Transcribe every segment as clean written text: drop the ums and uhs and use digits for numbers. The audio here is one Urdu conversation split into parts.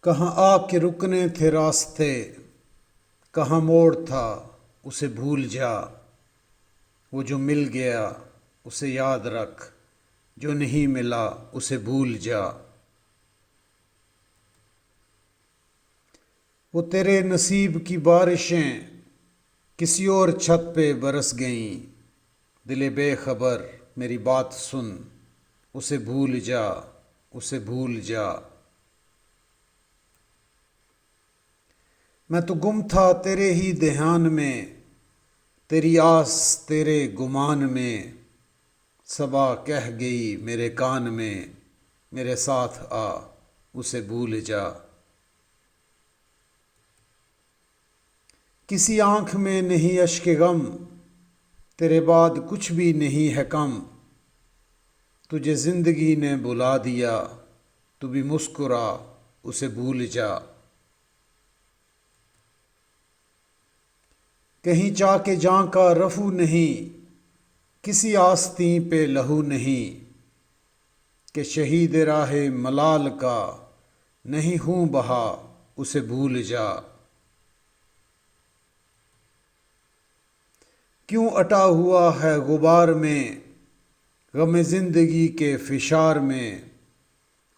کہاں آ کے رکنے تھے راستے، کہاں موڑ تھا اسے بھول جا۔ وہ جو مل گیا اسے یاد رکھ، جو نہیں ملا اسے بھول جا۔ وہ تیرے نصیب کی بارشیں کسی اور چھت پہ برس گئیں۔ دل بے خبر میری بات سن، اسے بھول جا، اسے بھول جا۔ میں تو گم تھا تیرے ہی دھیان میں، تیری آس تیرے گمان میں۔ صبا کہہ گئی میرے کان میں، میرے ساتھ آ اسے بھول جا۔ کسی آنکھ میں نہیں اشک غم، تیرے بعد کچھ بھی نہیں ہے کم۔ تجھے زندگی نے بلا دیا، تو بھی مسکرا اسے بھول جا۔ کہیں چا کے جاں کا رفو نہیں، کسی آستین پہ لہو نہیں۔ کہ شہید راہ ملال کا نہیں ہوں بہا اسے بھول جا۔ کیوں اٹا ہوا ہے غبار میں، غم زندگی کے فشار میں۔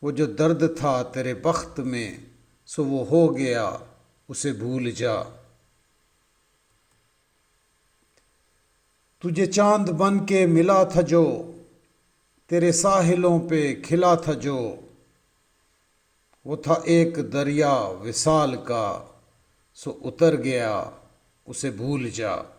وہ جو درد تھا تیرے بخت میں، سو وہ ہو گیا اسے بھول جا۔ تجھے چاند بن کے ملا تھا جو، تیرے ساحلوں پہ کھلا تھا جو۔ وہ تھا ایک دریا وصال کا، سو اتر گیا اسے بھول جا۔